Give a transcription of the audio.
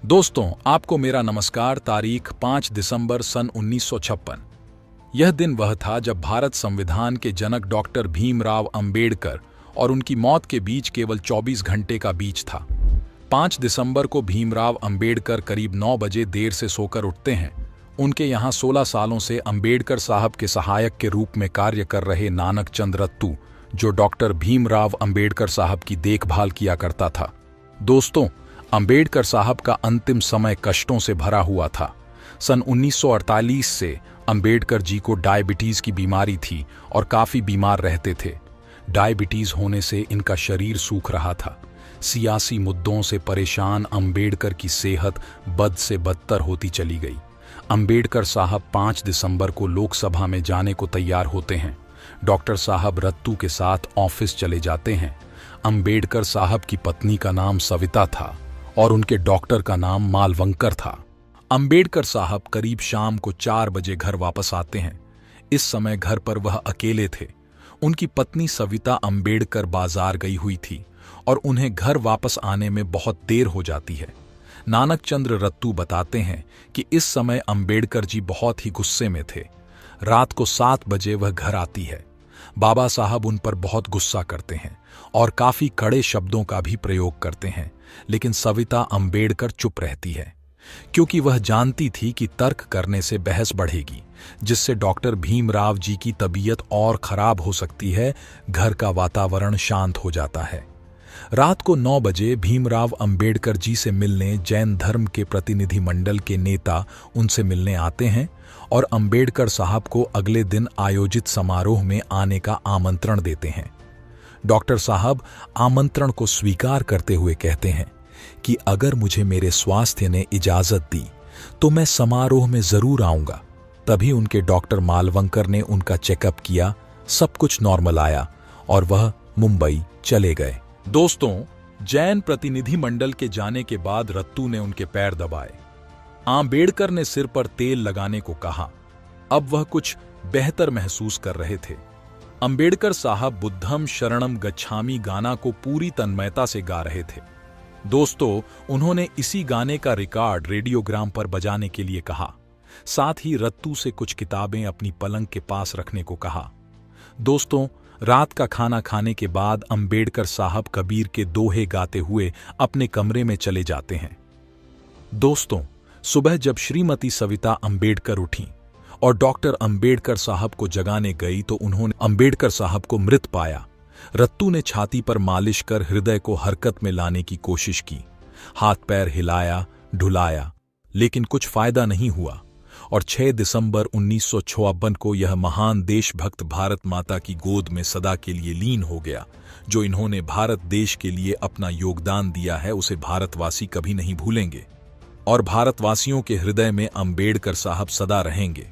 दोस्तों, आपको मेरा नमस्कार। तारीख 5 दिसंबर सन 1956। यह दिन वह था जब भारत संविधान के जनक डॉक्टर भीमराव अंबेडकर और उनकी मौत के बीच केवल 24 घंटे का बीच था। 5 दिसंबर को भीमराव अंबेडकर करीब 9 बजे देर से सोकर उठते हैं। उनके यहाँ 16 सालों से अंबेडकर साहब के सहायक के रूप में कार्य कर रहे नानक चंद रत्तू, जो डॉक्टर भीमराव अंबेडकर साहब की देखभाल किया करता था। दोस्तों, अंबेडकर साहब का अंतिम समय कष्टों से भरा हुआ था। सन 1948 से अंबेडकर जी को डायबिटीज की बीमारी थी और काफी बीमार रहते थे। डायबिटीज होने से इनका शरीर सूख रहा था। सियासी मुद्दों से परेशान अंबेडकर की सेहत बद से बदतर होती चली गई। अंबेडकर साहब 5 दिसंबर को लोकसभा में जाने को तैयार होते हैं। डॉक्टर साहब रत्तू के साथ ऑफिस चले जाते हैं। अंबेडकर साहब की पत्नी का नाम सविता था और उनके डॉक्टर का नाम मालवंकर था। अंबेडकर साहब करीब शाम को 4 बजे घर वापस आते हैं। इस समय घर पर वह अकेले थे। उनकी पत्नी सविता अंबेडकर बाजार गई हुई थी और उन्हें घर वापस आने में बहुत देर हो जाती है। नानक चंद्र रत्तू बताते हैं कि इस समय अंबेडकर जी बहुत ही गुस्से में थे। रात को 7 बजे वह घर आती है। बाबा साहब उन पर बहुत गुस्सा करते हैं और काफी कड़े शब्दों का भी प्रयोग करते हैं, लेकिन सविता अंबेडकर चुप रहती है, क्योंकि वह जानती थी कि तर्क करने से बहस बढ़ेगी, जिससे डॉक्टर भीमराव जी की तबीयत और खराब हो सकती है। घर का वातावरण शांत हो जाता है। रात को 9 बजे भीमराव अंबेडकर जी से मिलने जैन धर्म के प्रतिनिधि मंडल के नेता उनसे मिलने आते हैं और अंबेडकर साहब को अगले दिन आयोजित समारोह में आने का आमंत्रण देते हैं। डॉक्टर साहब आमंत्रण को स्वीकार करते हुए कहते हैं कि अगर मुझे मेरे स्वास्थ्य ने इजाजत दी तो मैं समारोह में जरूर आऊंगा। तभी उनके डॉक्टर मालवंकर ने उनका चेकअप किया। सब कुछ नॉर्मल आया और वह मुंबई चले गए। दोस्तों, जैन प्रतिनिधि मंडल के जाने के बाद रत्तू ने उनके पैर दबाए। अंबेडकर ने सिर पर तेल लगाने को कहा। अब वह कुछ बेहतर महसूस कर रहे थे। अंबेडकर साहब बुद्धम शरणम गच्छामि गाना को पूरी तन्मयता से गा रहे थे। दोस्तों, उन्होंने इसी गाने का रिकॉर्ड रेडियोग्राम पर बजाने के लिए कहा। साथ ही रत्तू से कुछ किताबें अपनी पलंग के पास रखने को कहा। दोस्तों, रात का खाना खाने के बाद अंबेडकर साहब कबीर के दोहे गाते हुए अपने कमरे में चले जाते हैं। दोस्तों, सुबह जब श्रीमती सविता अंबेडकर उठी और डॉक्टर अंबेडकर साहब को जगाने गई तो उन्होंने अंबेडकर साहब को मृत पाया। रत्तू ने छाती पर मालिश कर हृदय को हरकत में लाने की कोशिश की। हाथ पैर हिलाया, ढुलाया, लेकिन कुछ फायदा नहीं हुआ और 6 दिसंबर 1956 को यह महान देशभक्त भारत माता की गोद में सदा के लिए लीन हो गया। जो इन्होंने भारत देश के लिए अपना योगदान दिया है, उसे भारतवासी कभी नहीं भूलेंगे और भारतवासियों के हृदय में अंबेडकर साहब सदा रहेंगे।